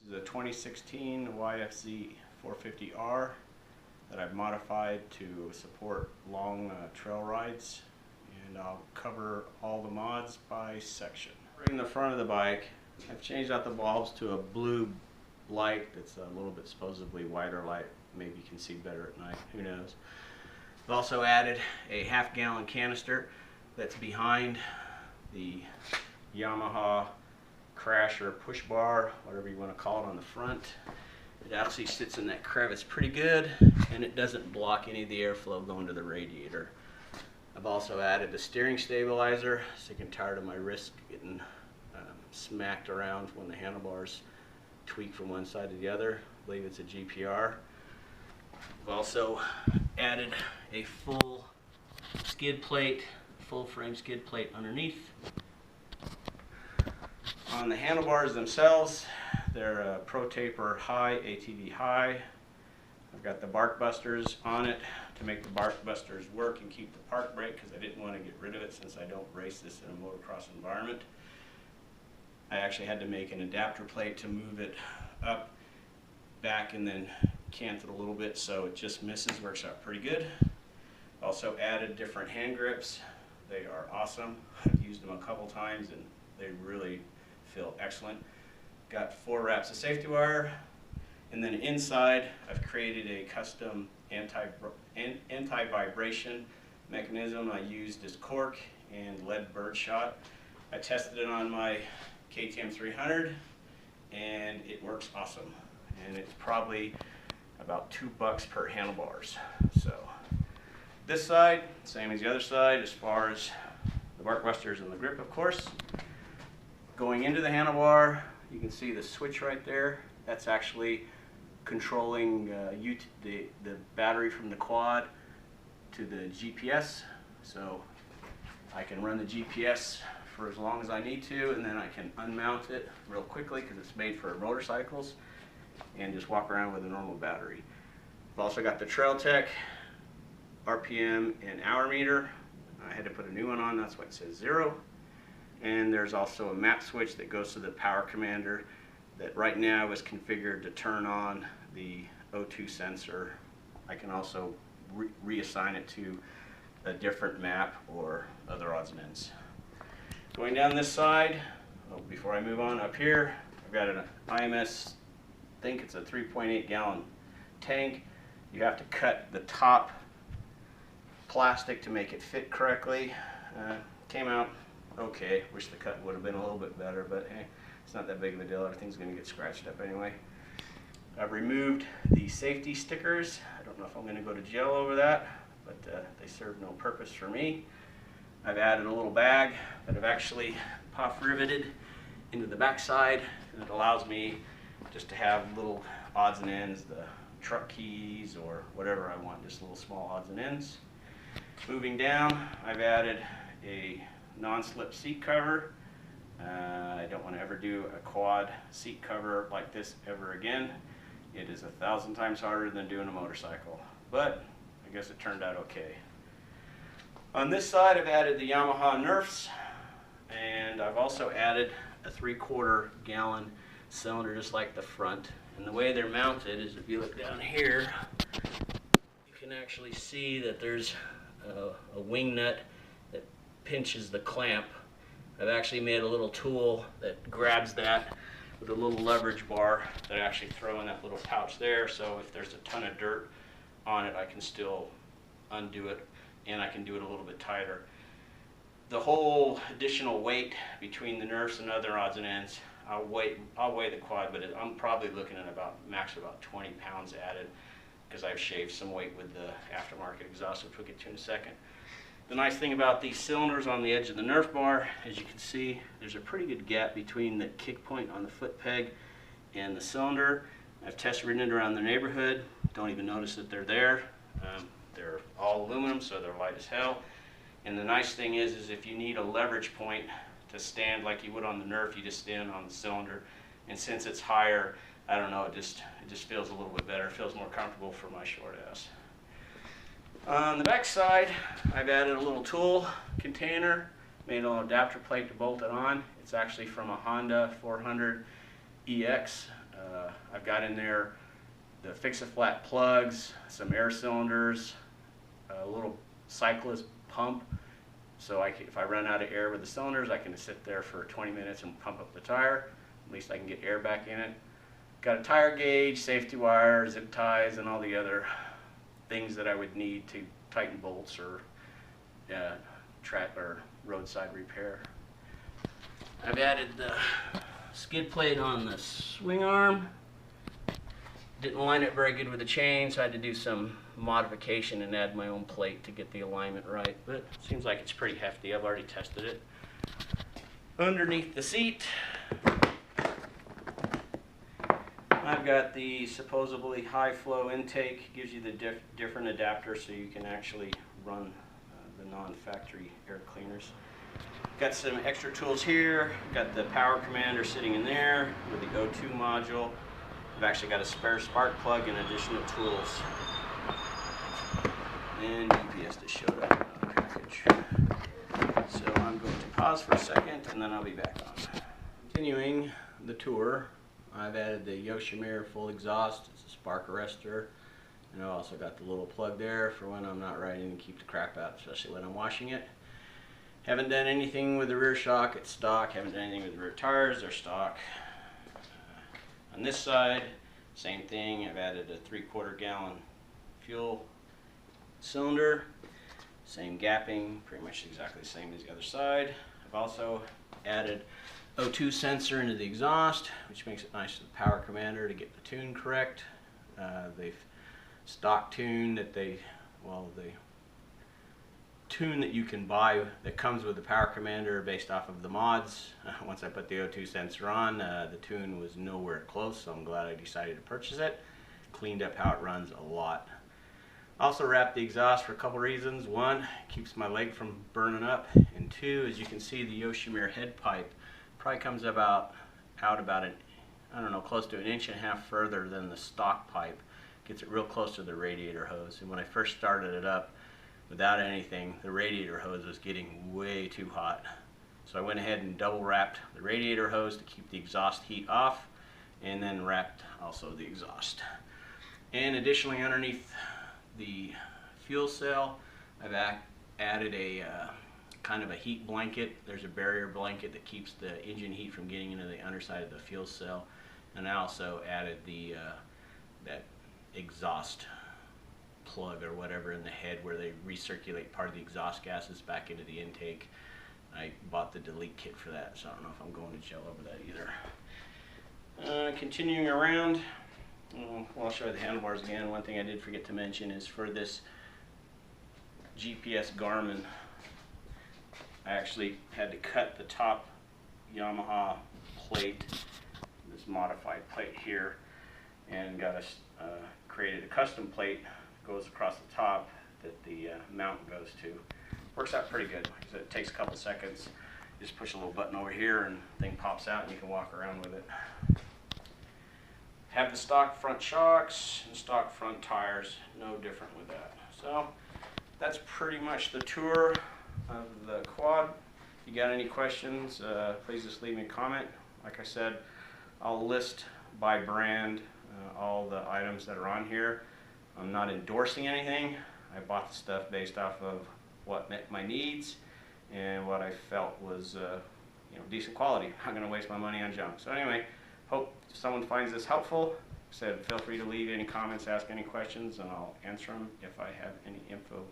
This is a 2016 YFZ450R that I've modified to support long trail rides, and I'll cover all the mods by section. In the front of the bike, I've changed out the bulbs to a blue light that's a little bit supposedly wider light. Maybe you can see better at night, who knows. I've also added a half-gallon canister that's behind the Yamaha crash or push bar, whatever you want to call it, on the front. It actually sits in that crevice pretty good, and it doesn't block any of the airflow going to the radiator. I've also added a steering stabilizer, sick and tired of my wrist getting smacked around when the handlebars tweak from one side to the other. I believe it's a GPR. I've also added a full skid plate, full frame skid plate underneath. On the handlebars themselves, they're a ProTaper high, ATV high. I've got the bark busters on it to make the bark busters work and keep the park brake, because I didn't want to get rid of it since I don't race this in a motocross environment. I actually had to make an adapter plate to move it up, back, and then cant it a little bit so it just misses, works out pretty good. Also added different hand grips. They are awesome. I've used them a couple times and they really feel excellent. Got 4 wraps of safety wire, and then inside I've created a custom anti-vibration mechanism. I used this cork and lead birdshot. I tested it on my KTM 300 and it works awesome, and it's probably about $2 per handlebars. So this side, same as the other side as far as the bark busters and the grip, of course. Going into the handlebar, you can see the switch right there. That's actually controlling the battery from the quad to the GPS. So I can run the GPS for as long as I need to, and then I can unmount it real quickly because it's made for motorcycles, and just walk around with a normal battery. I've also got the Trail Tech RPM and hour meter. I had to put a new one on, that's why it says 0. And there's also a map switch that goes to the power commander that right now is configured to turn on the O2 sensor. I can also reassign it to a different map or other odds and ends. Going down this side, before I move on, up here, I've got an IMS, I think it's a 3.8 gallon tank. You have to cut the top plastic to make it fit correctly. Came out okay. Wish the cut would have been a little bit better, but hey, it's not that big of a deal. Everything's going to get scratched up anyway. I've removed the safety stickers. I don't know if I'm going to go to jail over that, but they serve no purpose for me. I've added a little bag that I've actually pop riveted into the back side, and it allows me just to have little odds and ends, the truck keys or whatever I want, just little small odds and ends. Moving down, I've added a non-slip seat cover. I don't want to ever do a quad seat cover like this ever again. It is 1,000 times harder than doing a motorcycle, but I guess it turned out okay. On this side, I've added the Yamaha Nerfs, and I've also added a 3/4 gallon cylinder just like the front. And the way they're mounted is, if you look down here, you can actually see that there's a wing nut that pinches the clamp. I've actually made a little tool that grabs that with a little leverage bar that I actually throw in that little pouch there, so if there's a ton of dirt on it, I can still undo it, and I can do it a little bit tighter. The whole additional weight between the Nerfs and other odds and ends, I'll weigh the quad, but I'm probably looking at max about 20 pounds added, because I've shaved some weight with the aftermarket exhaust, which we'll get to in a second. The nice thing about these cylinders on the edge of the Nerf bar, as you can see, there's a pretty good gap between the kick point on the foot peg and the cylinder. I've test ridden it around the neighborhood. Don't even notice that they're there. They're all aluminum, so they're light as hell. And the nice thing is if you need a leverage point to stand like you would on the Nerf, you just stand on the cylinder. And since it's higher, I don't know, it just feels a little bit better. It feels more comfortable for my short ass. On the back side, I've added a little tool container, made a little adapter plate to bolt it on. It's actually from a Honda 400 EX I've got in there the fix-a-flat plugs, some air cylinders, a little cyclist pump, so if I run out of air with the cylinders, I can sit there for 20 minutes and pump up the tire. At least I can get air back in it. Got a tire gauge, safety wire, zip ties, and all the other things that I would need to tighten bolts or track or roadside repair. I've added the skid plate on the swing arm. Didn't line it very good with the chain, so I had to do some modification and add my own plate to get the alignment right, but it seems like it's pretty hefty. I've already tested it. Underneath the seat, I've got the supposedly high flow intake. Gives you the different adapters so you can actually run the non-factory air cleaners. Got some extra tools here. Got the power commander sitting in there with the O2 module. I've actually got a spare spark plug and additional tools. And GPS just showed up in the package. So I'm going to pause for a second and then I'll be back on. Continuing the tour, I've added the Yoshimir full exhaust. It's a spark arrestor. And I've also got the little plug there for when I'm not riding and keep the crap out, especially when I'm washing it. Haven't done anything with the rear shock, it's stock. Haven't done anything with the rear tires, they're stock. On this side, same thing. I've added a 3/4 gallon fuel cylinder. Same gapping, pretty much exactly the same as the other side. I've also added O2 sensor into the exhaust, which makes it nice for the power commander to get the tune correct. The stock tune that the tune that you can buy that comes with the power commander based off of the mods. Once I put the O2 sensor on, the tune was nowhere close, so I'm glad I decided to purchase it. Cleaned up how it runs a lot. Also wrapped the exhaust for a couple reasons. One, keeps my leg from burning up, and two, as you can see, the Yoshimir head pipe probably comes out about an, I don't know, close to 1.5 inches further than the stock pipe. Gets it real close to the radiator hose. And when I first started it up, without anything, the radiator hose was getting way too hot. So I went ahead and double wrapped the radiator hose to keep the exhaust heat off, and then wrapped also the exhaust. And additionally, underneath the fuel cell, I've added a kind of a heat blanket. There's a barrier blanket that keeps the engine heat from getting into the underside of the fuel cell. And I also added the that exhaust plug or whatever in the head where they recirculate part of the exhaust gases back into the intake. I bought the delete kit for that, so I don't know if I'm going to gel over that either. Continuing around, well, I'll show you the handlebars again. One thing I did forget to mention is for this GPS Garmin, I actually had to cut the top Yamaha plate, this modified plate here, and got created a custom plate that goes across the top that the mount goes to. Works out pretty good because it takes a couple seconds. Just push a little button over here and the thing pops out and you can walk around with it. Have the stock front shocks and stock front tires, no different with that. So that's pretty much the tour of the quad. If you got any questions, please just leave me a comment. Like I said, I'll list by brand all the items that are on here. I'm not endorsing anything. I bought the stuff based off of what met my needs and what I felt was decent quality. I'm not going to waste my money on junk. So anyway, hope someone finds this helpful. Said feel free to leave any comments, ask any questions, and I'll answer them if I have any info